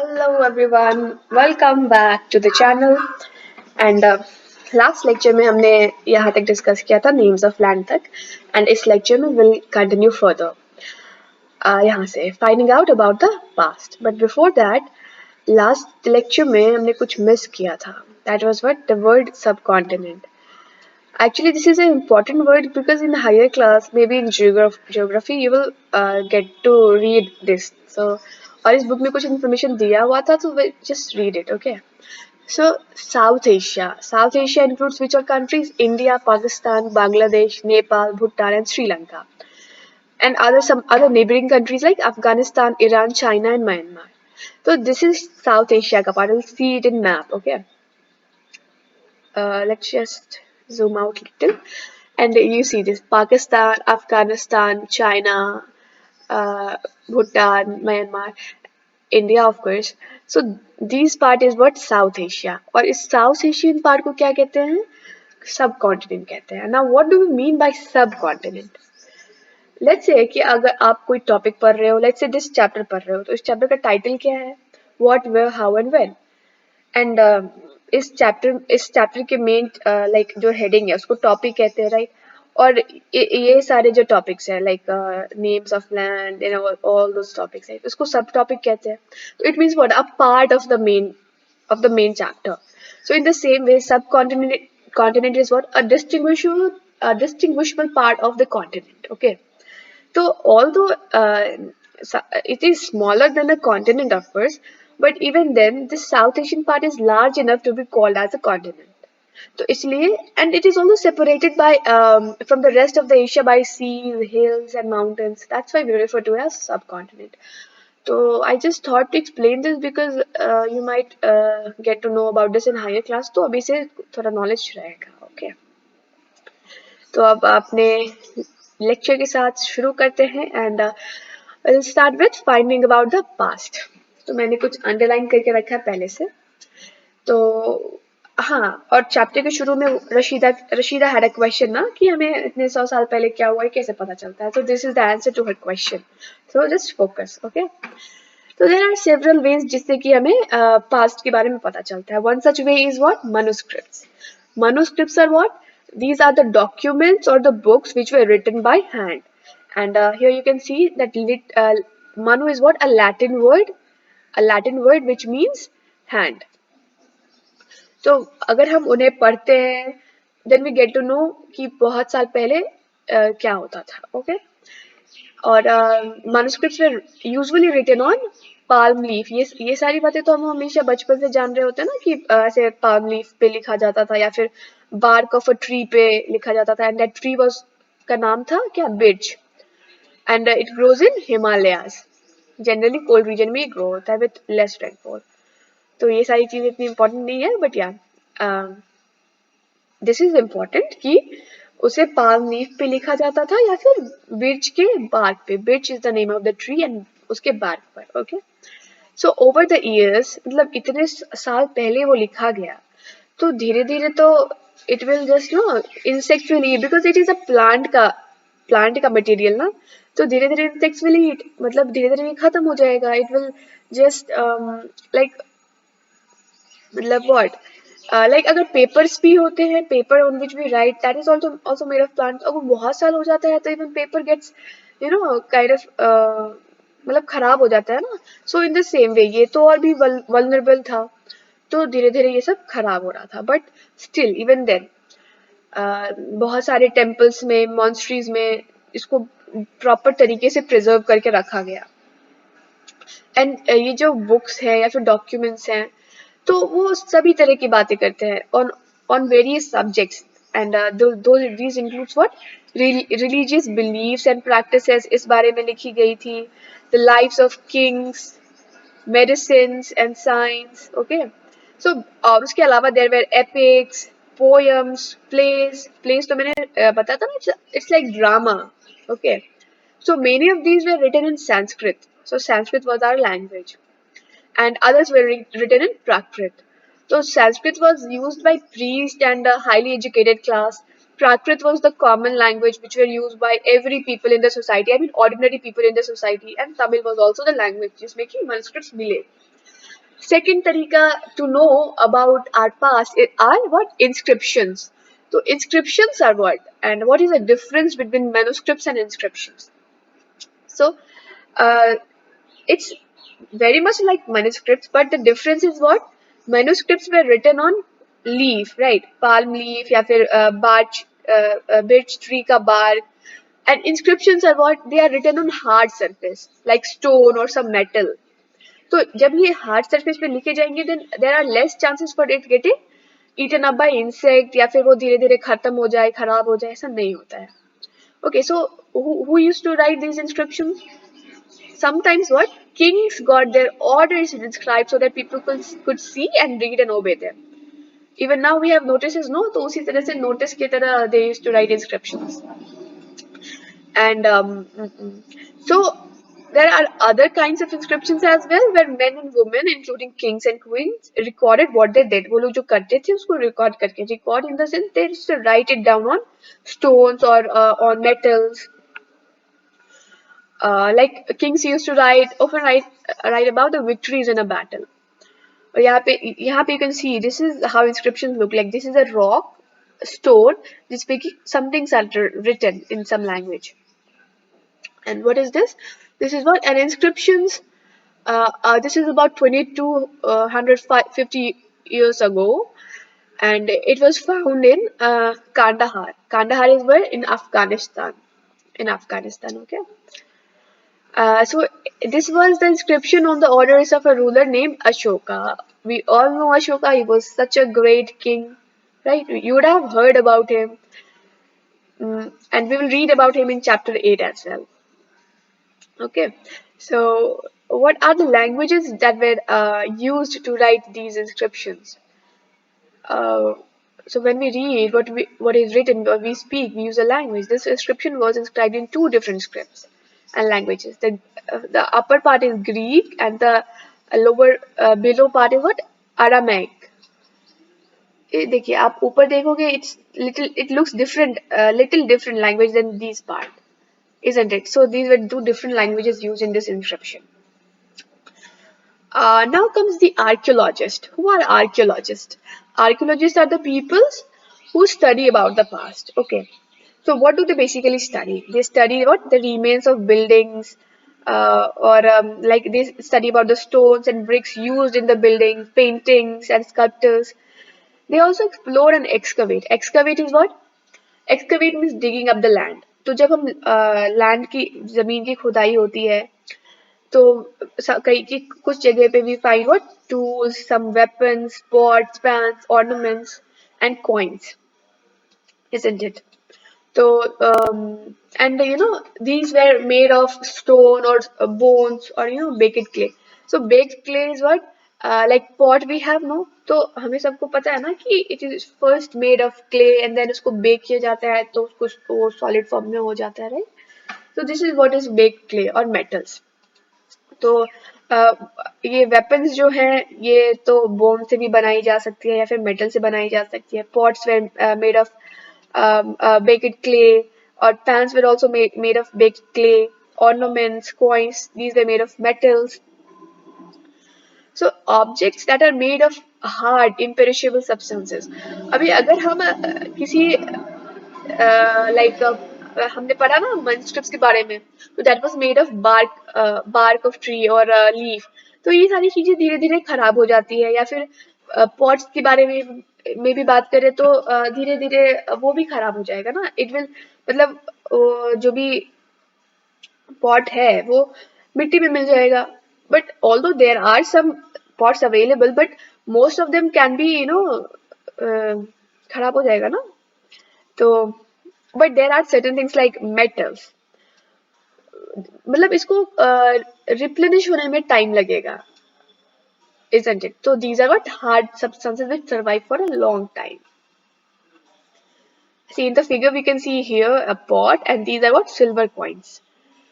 Hello everyone, welcome back to the channel. And last lecture में हमने यहाँ तक डिस्कस किया था नेम्स ऑफ लैंड तक एंड इस लेक्चर में विल कंटिन्यू फर्दर यहाँ से finding out about the past. But before that last lecture में हमने कुछ मिस किया था. That was what the word सब continent. Actually, this is an important word because in higher class, maybe in geography, you will get to read this. So, और इस book में कुछ इन्फॉर्मेशन दिया हुआ था तो just read it, okay? So, South Asia. South Asia includes which all countries? India, Pakistan, Bangladesh, Nepal, Bhutan, and Sri Lanka. And some other neighboring countries like Afghanistan, Iran, China, and Myanmar. So, this is South Asia ka part. You'll see it in map, okay? Let's just zoom out a little and you see this Pakistan, Afghanistan, China, Bhutan, Myanmar, India of course. So these part is what South Asia. और इस South Asian part को क्या कहते हैं? Subcontinent कहते हैं. Now what do we mean by subcontinent? Let's say कि अगर आप कोई टॉपिक पढ़ रहे हो, let's say this chapter पढ़ रहे हो, तो इस चैप्टर का टाइटल क्या है? What, where, how and when. And इस चैप्टर के मेन लाइक जो हेडिंग है उसको टॉपिक कहते हैं, राइट? और ये सारे जो टॉपिक्स है like names of land and all those topics है उसको सब टॉपिक कहते हैं. तो it means what a part of the main chapter. So in the same way, subcontinent is what a distinguishable part of the continent. Okay. So although it is smaller than a continent, of course, but even then, the South Asian part is large enough to be called as a continent. So इसलिए, and it is also separated by from the rest of the Asia by seas, hills, and mountains. That's why we refer to it as subcontinent. So I just thought to explain this because you might get to know about this in higher class. तो अभी से थोड़ा knowledge रहेगा, okay? तो अब अपने lecture के साथ शुरू करते हैं and will start with finding about the past. तो मैंने कुछ अंडरलाइन करके रखा है पहले से. तो हाँ, और चैप्टर के शुरू में रशीदा हैड अ क्वेश्चन ना कि हमें इतने 100 साल पहले क्या हुआ है कैसे पता चलता है. तो this is the answer to हर question. So just focus, okay? तो देयर आर सेवरल वेज जिससे कि हमें पास्ट के बारे में पता चलता है. One such way is what? manuscripts. Manuscripts are what? These are the documents or the books which were written by hand. And here you can see that manu is what? A Latin word. A Latin word which means hand. तो अगर हम उन्हें पढ़ते हैं then we get to know कि बहुत साल पहले क्या होता था, okay? और manuscripts were usually written on palm leaf. ये सारी बातें तो हम हमेशा बचपन से जान रहे होते हैं ना कि ऐसे palm leaf पे लिखा जाता था या फिर bark of a tree पे लिखा जाता था. And that tree was का नाम था क्या? birch. And it grows in Himalayas. Generally cold region में grow होता है with less rainfall. तो ये सारी चीजें इतनी important नहीं है, but yeah, this is important कि उसे palm leaf पे लिखा जाता था या फिर birch के bark पे. Birch is the name of the tree and उसके bark पर, okay? So over the years, मतलब इतने साल पहले वो लिखा गया तो धीरे धीरे तो it will just insects will eat because it is a plant का material ना. तो धीरे धीरे insects will eat, मतलब धीरे धीरे ये खत्म हो जाएगा. It will just like मतलब what? Like अगर पेपर्स भी होते हैं, paper on which we write, that is also made of plant. अगर बहुत साल हो जाता है तो even paper gets kind of मतलब खराब हो जाता है ना. सो इन द सेम वे ये तो और भी वल्नरेबल था तो धीरे धीरे ये सब खराब हो रहा था. बट स्टिल इवन देन बहुत सारे टेम्पल्स में, मॉन्स्ट्रीज में इसको प्रॉपर तरीके से प्रिजर्व करके रखा गया. एंड ये जो बुक्स है या फिर डॉक्यूमेंट्स हैं तो वो सभी तरह की बातें करते हैं on various subjects. And these includes what? Religious beliefs and practices इस बारे में लिखी गई थी. The lives of kings, medicines and science, okay? So और उसके अलावा there were epics, poems, plays तो मैंने बताया था ना, it's like drama, okay? So many of these were written in Sanskrit. So Sanskrit was our language. And others were written in Prakrit. So Sanskrit was used by priests and a highly educated class. Prakrit was the common language which were used by every people in the society. I mean ordinary people in the society. And Tamil was also the language जिसमें कि manuscripts मिले. Second tarika to know about our past are what? Inscriptions. So inscriptions are what? And what is the difference between manuscripts and inscriptions? So uh, it's very much like manuscripts, but the difference is what? Manuscripts were written on leaf, right? Palm leaf, या फिर birch tree का bark. And inscriptions are what? They are written on hard surface, like stone or some metal. तो जब ये hard surface पे लिखे जाएंगे then there are less chances for it getting eaten up by insect या फिर वो धीरे धीरे खत्म हो जाए खराब हो जाए ऐसा नहीं होता है. Okay, so who used to write these inscriptions? Sometimes what? Kings got their orders inscribed so that people could see and read and obey them. Even now we have notices, no? तो उसी तरह से notice की तरह they used to write inscriptions. And so there are other kinds of inscriptions as well where men and women, including kings and queens, recorded what they did. वो लोग जो करते थे उसको record करके record in the sense they used to write it down on stones or on metals. Like kings used to write about the victories in a battle. और यहाँ पे you can see this is how inscriptions look like. This is a rock stone जिसपे कि some things are written in some language. And what is this? This is what an inscriptions. This is about 2250 years ago, and it was found in Kandahar. Kandahar is where in Afghanistan. In Afghanistan, okay. So this was the inscription on the orders of a ruler named Ashoka. We all know Ashoka. He was such a great king, right? You would have heard about him, and we will read about him in chapter 8 as well. Okay, so what are the languages that were used to write these inscriptions? Uh, so when we read what is written or we speak, we use a language. This inscription was inscribed in two different scripts and languages. The upper part is Greek and the lower below part is what? Aramaic. देखिए आप ऊपर देखोगे it looks different, little different language than these part, isn't it? So these were two different languages used in this inscription. Now comes the archaeologist. Who are archaeologists? Archaeologists are the peoples who study about the past. Okay. So what do they basically study? They study what? The remains of buildings, or like they study about the stones and bricks used in the buildings, paintings and sculptures. They also explore and excavate. Excavate is what? Excavate means digging up the land. तो जब हम land की जमीन की खुदाई होती है तो कई की कुछ जगह पे we find what? Tools, some weapons, pots, pans, ornaments, and coins, isn't it? So, and these were made of stone or bones or baked clay. So baked clay is what? Like pot we have, no? तो हमें सबको पता है ना कि it is first made of clay and then उसको bake किया जाता है तो उसको वो solid form में हो जाता है, right? So this is what is baked clay or metals. तो ये वेपन्स जो हैं ये तो बोन से भी बनाई जा सकती है या फिर मेटल से बनाई जा सकती है. Pots were made of baked clay, or pans were also made of baked clay. Ornaments, coins, these were made of metals. So objects that are made of hard imperishable substances. अभी अगर हम किसी like हमने पढ़ा ना manuscripts के बारे में तो that was made of bark of tree और leaf. तो ये सारी चीजें धीरे धीरे खराब हो जाती है या फिर पॉट्स के बारे में भी बात करें तो धीरे धीरे वो भी खराब हो जाएगा ना. इट विल मतलब जो भी पॉट है वो मिट्टी में मिल जाएगा. But although there are some pots available but most of them can be खराब हो जाएगा ना. तो but there are certain things like metals मतलब इसको रिप्लेनिश होने में टाइम लगेगा, isn't it? So these are what hard substances which survive for a long time. See in the figure we can see here a pot and these are what silver coins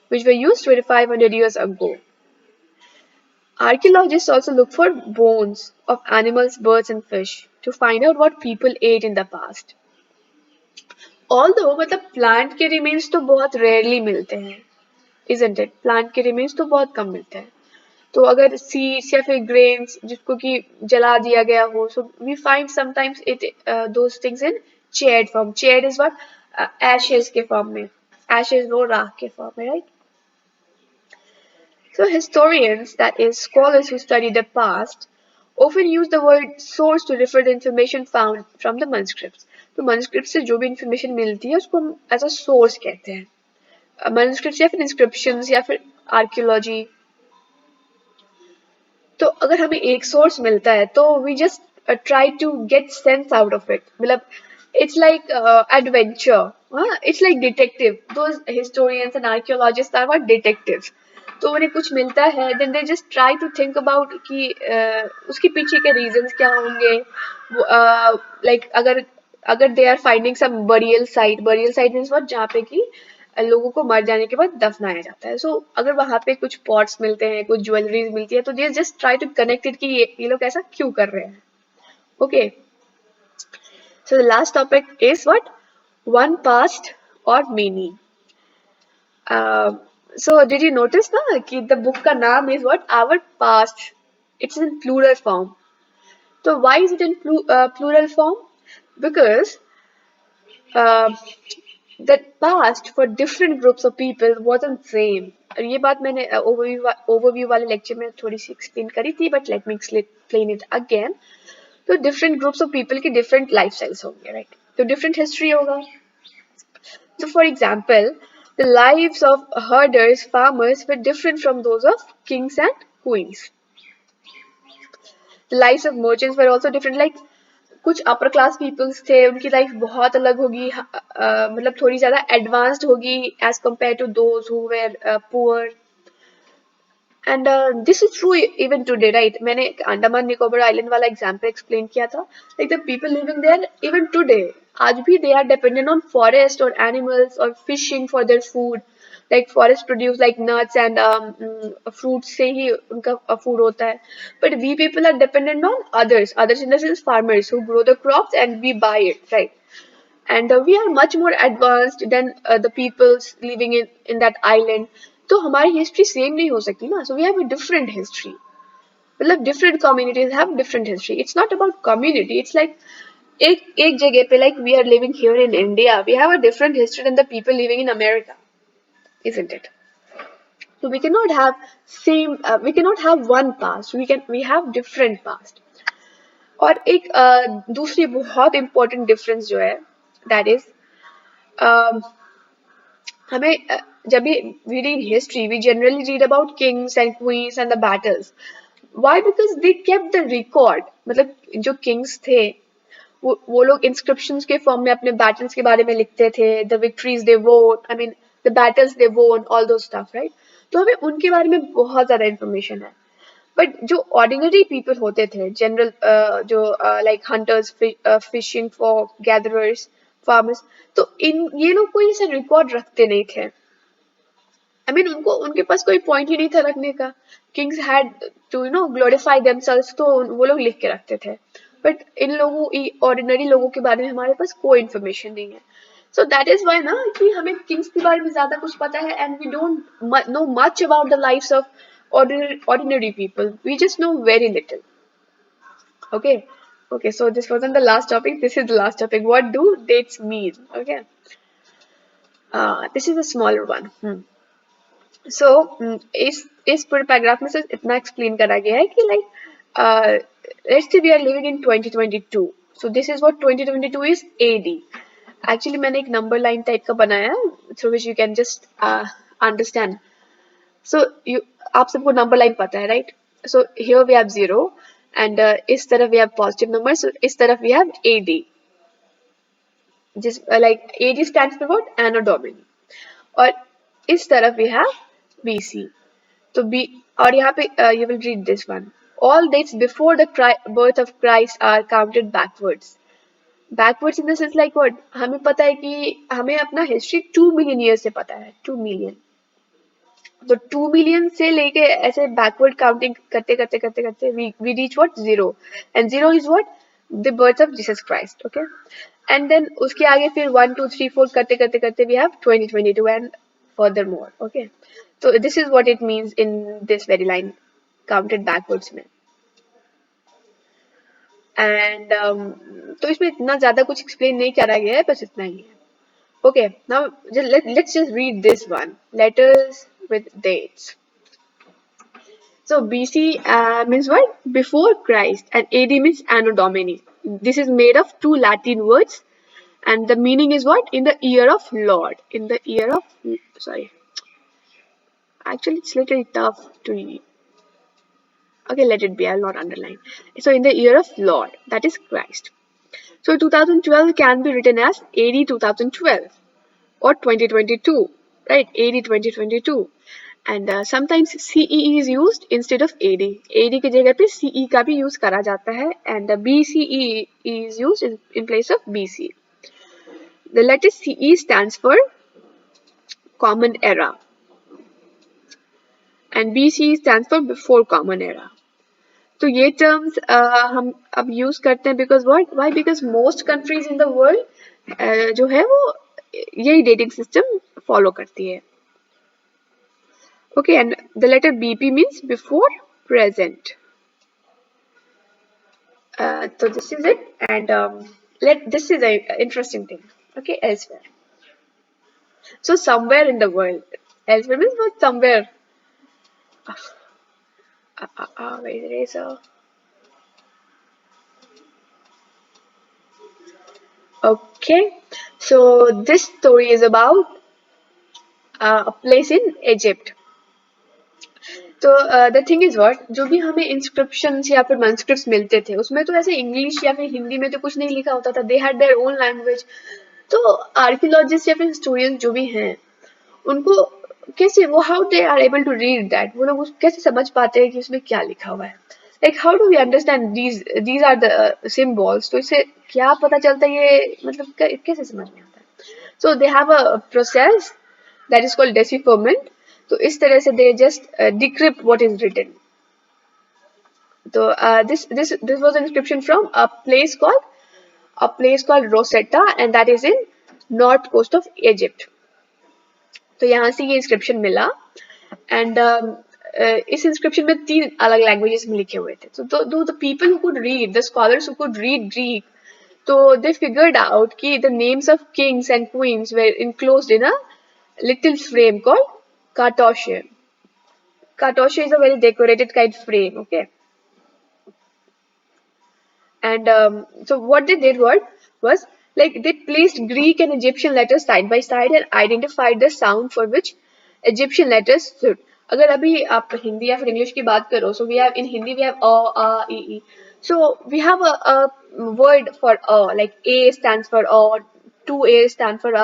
which were used 2500 years ago. Archaeologists also look for bones of animals, birds and fish to find out what people ate in the past. Although मतलब plant के remains तो बहुत rarely मिलते हैं, isn't it? Plant के remains तो बहुत कम मिलते हैं. तो अगर सीड्स या फिर ग्रेन्स जिसको कि जला दिया गया हो, so we find sometimes it those things in charred form. Charred is what, ashes के फॉर्म में. एशेस वो राख के फॉर्म में, right. So historians, that is scholars who study the past, often use the word source to refer the information found from the manuscripts. तो manuscript से जो भी information मिलती है उसको हम as a source कहते हैं. Manuscripts या फिर inscriptions या फिर archaeology. तो अगर हमें एक सोर्स मिलता है तो we just try to get sense out of it. मतलब it's like adventure, it's like detective. Those historians and archaeologists are what detectives. तो उन्हें कुछ मिलता है, then they just try to think about कि उसके पीछे के रीजंस क्या होंगे. लाइक अगर अगर they are finding some burial site means what, जहाँ पे कि लोगों को मर जाने के बाद दफनाया जाता है. सो अगर वहां पे कुछ पॉट्स मिलते हैं, कुछ ज्वेलरीज मिलती है, तो they just try to connect it कि ये लोग ऐसा क्यों कर रहे हैं. Okay. So the last topic is what, one past or many. So did you notice ना कि द बुक का नाम is what, our past. It's in plural form. तो why is it in plural form? Because the past for different groups of people wasn't same. और ये बात मैंने overview वाले लेक्चर में थोड़ी सी एक्सप्लेन करी थी, but let me explain it again. तो डिफरेंट ग्रुप्स ऑफ पीपल की डिफरेंट लाइफ स्टाइल्स होंगे, राइट. तो डिफरेंट हिस्ट्री होगा. So for example, the lives of herders, farmers were different from those of kings and queens. The lives of merchants were also different. Like कुछ upper class peoples थे, उनकी life बहुत अलग होगी, मतलब थोड़ी ज्यादा एडवांस्ड होगी as compare to those who were poor. And this is true even today, right. मैंने अंडमान निकोबार आइलैंड वाला एग्जांपल एक्सप्लेन किया था. Like the people living there even today, आज भी they are dependent on forest और एनिमल्स और fishing for their food. Like forest produce like nuts and fruits से ही उनका फूड होता है. But we people are dependent on others in the sense farmers who grow the crops and we buy it, right. And we are much more advanced than the peoples living in that island. तो हमारी history same नहीं हो सकती ना. So we have a different history. मतलब different communities have different history. It's not about community. It's like एक एक जगह पे, like we are living here in India, we have a different history then the people living in America, isn't it? So we cannot have we cannot have one past. We have different past. और एक दूसरी बहुत important difference जो है, that is हमें जब भी we read history, we generally read about kings and queens and the battles. Why? Because they kept the record. मतलब जो kings थे वो लोग inscriptions के फॉर्म में अपने battles के बारे में लिखते थे, the victories they won, I mean the battles they won, all those stuff, right? तो हमें उनके बारे में बहुत ज्यादा information है. बट जो ऑर्डिनरी पीपल होते थे, जनरल जो like hunters, fishing for gatherers, farmers, तो इन ये लोग कोई ऐसा रिकॉर्ड रखते नहीं थे. आई मीन उनको उनके पास कोई पॉइंट ही नहीं था रखने का. Kings had to glorify themselves, तो वो लोग लिख के रखते थे. बट इन लोगों, ऑर्डिनरी लोगों के बारे में हमारे पास कोई इन्फॉर्मेशन नहीं है. सो दैट इज वाई ना कि हमें किंग्स के बारे में ज्यादा कुछ पता है, and we don't know much about the lives of ordinary people. We just know very little. Okay, so this wasn't the last topic, this is the last topic. What do dates mean? Okay, this is a smaller one. So इस पूरे paragraph में सिर्फ इतना explain करा गया है कि like let's say we are living in 2022. So this is what 2022 is AD. Actually मैंने एक नंबर लाइन टाइप का बनाया है, through which you can just understand. So आप सबको नंबर लाइन पता है, right. So here we have 0 and इस तरफ we have positive number, so इस तरफ वी हैव AD, जिस like AD stands for what, anno domini. और इस तरफ वी हैव BC. तो बी, और यहाँ पे you will read this one, all dates before the birth of Christ are counted backwards. Backwards in the sense like what, हमें पता है कि हमें अपना हिस्ट्री 2 मिलियन ईयर से पता है, 2 मिलियन. तो 2 मिलियन से लेके ऐसे बैकवर्ड काउंटिंग करते करते करते करते we reach what, 0. and 0 is what, the birth of Jesus Christ. Okay, and then उसके आगे फिर 1 2 3 4 करते करते करते we have 2022 and furthermore. Okay, so this is what it means in this very line. Counted backwards में. And तो इसमें इतना ज्यादा कुछ एक्सप्लेन नहीं करा गया है, बस इतना ही है. Okay, now let's just read this one. Letters with dates. So BC means what? Before Christ, and AD means Anno Domini. This is made of two Latin words, and the meaning is what? In the year of Lord. In the year of, sorry. Actually, it's little tough to read. Okay, let it be. I'll not underline. So in the year of Lord, that is Christ. So 2012 can be written as AD 2012 or 2022, right? AD 2022. And sometimes CE is used instead of AD. AD की जगह पे CE का भी use करा जाता है, and BCE is used in place of BC. The letter CE stands for Common Era, and BCE stands for Before Common Era. तो ये terms हम अब use करते हैं because what? Why? Because most countries in the world जो है वो यही dating system follow करती है. Okay, and the letter BP means before present. So this is it, and this is a interesting thing. Okay, elsewhere. So somewhere in the world, elsewhere means not somewhere. Wait, there is a. Okay, so this story is about a place in Egypt. तो the thing is what, जो भी हमें inscriptions या फिर manuscripts मिलते थे उसमें तो ऐसे इंग्लिश या फिर हिंदी में तो कुछ नहीं लिखा होता था. They had their own language. तो आर्कियोलॉजिस्ट या फिर हिस्टोरियंस जो भी हैं उनको कैसे वो how they are able to read that, वो लोग कैसे समझ पाते हैं कि उसमें क्या लिखा हुआ है. Like how do we understand these are the symbols. तो इससे क्या पता चलता है, ये मतलब कैसे समझ में आता है. So they have a process that is called decipherment. तो इस तरह से they just decrypt what is written. तो this was an inscription from a place called Rosetta, and that is in north coast of Egypt. तो यहाँ से ये inscription मिला, एंड इस इंस्क्रिप्शन में 3 अलग लैंग्वेजेस में लिखे हुए थे. तो the people who could read, the scholars who could read Greek, तो दे फिगर्ड आउट कि the names of kings and queens were enclosed in a little frame called cartouche. Cartouche is a very decorated kind of frame, okay? And so what they did was like they placed Greek and Egyptian letters side by side and identified the sound for which Egyptian letters stood. अगर अभी आप हिंदी या फिर English की बात करो, so we have in Hindi we have a, e, e. So we have a word for a, like A stands for a, 2A stand for a.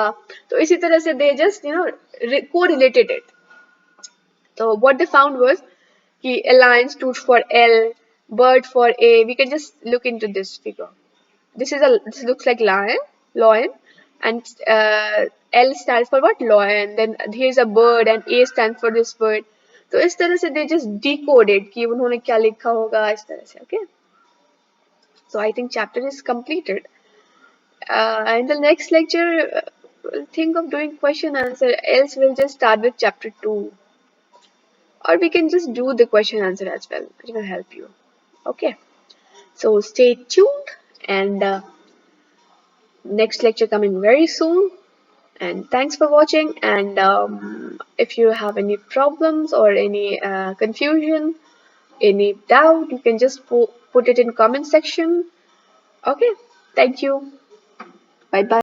तो इसी तरह से they just correlated it. So what they found was कि lion stood for L, bird for A. We can just look into this figure. This looks like lion, and L stands for what? Lion. Then here's a bird, and A stands for this bird. तो इस तरह से they just decoded कि उन्होंने क्या लिखा होगा इस तरह से. Okay. So I think chapter is completed. In the next lecture, we'll think of doing question answer. Else we'll just start with chapter 2. Or we can just do the question answer as well. It will help you. Okay. So stay tuned, and next lecture coming very soon. And thanks for watching. And if you have any problems or any confusion, any doubt, you can just put it in comment section. Okay. Thank you. Bye bye.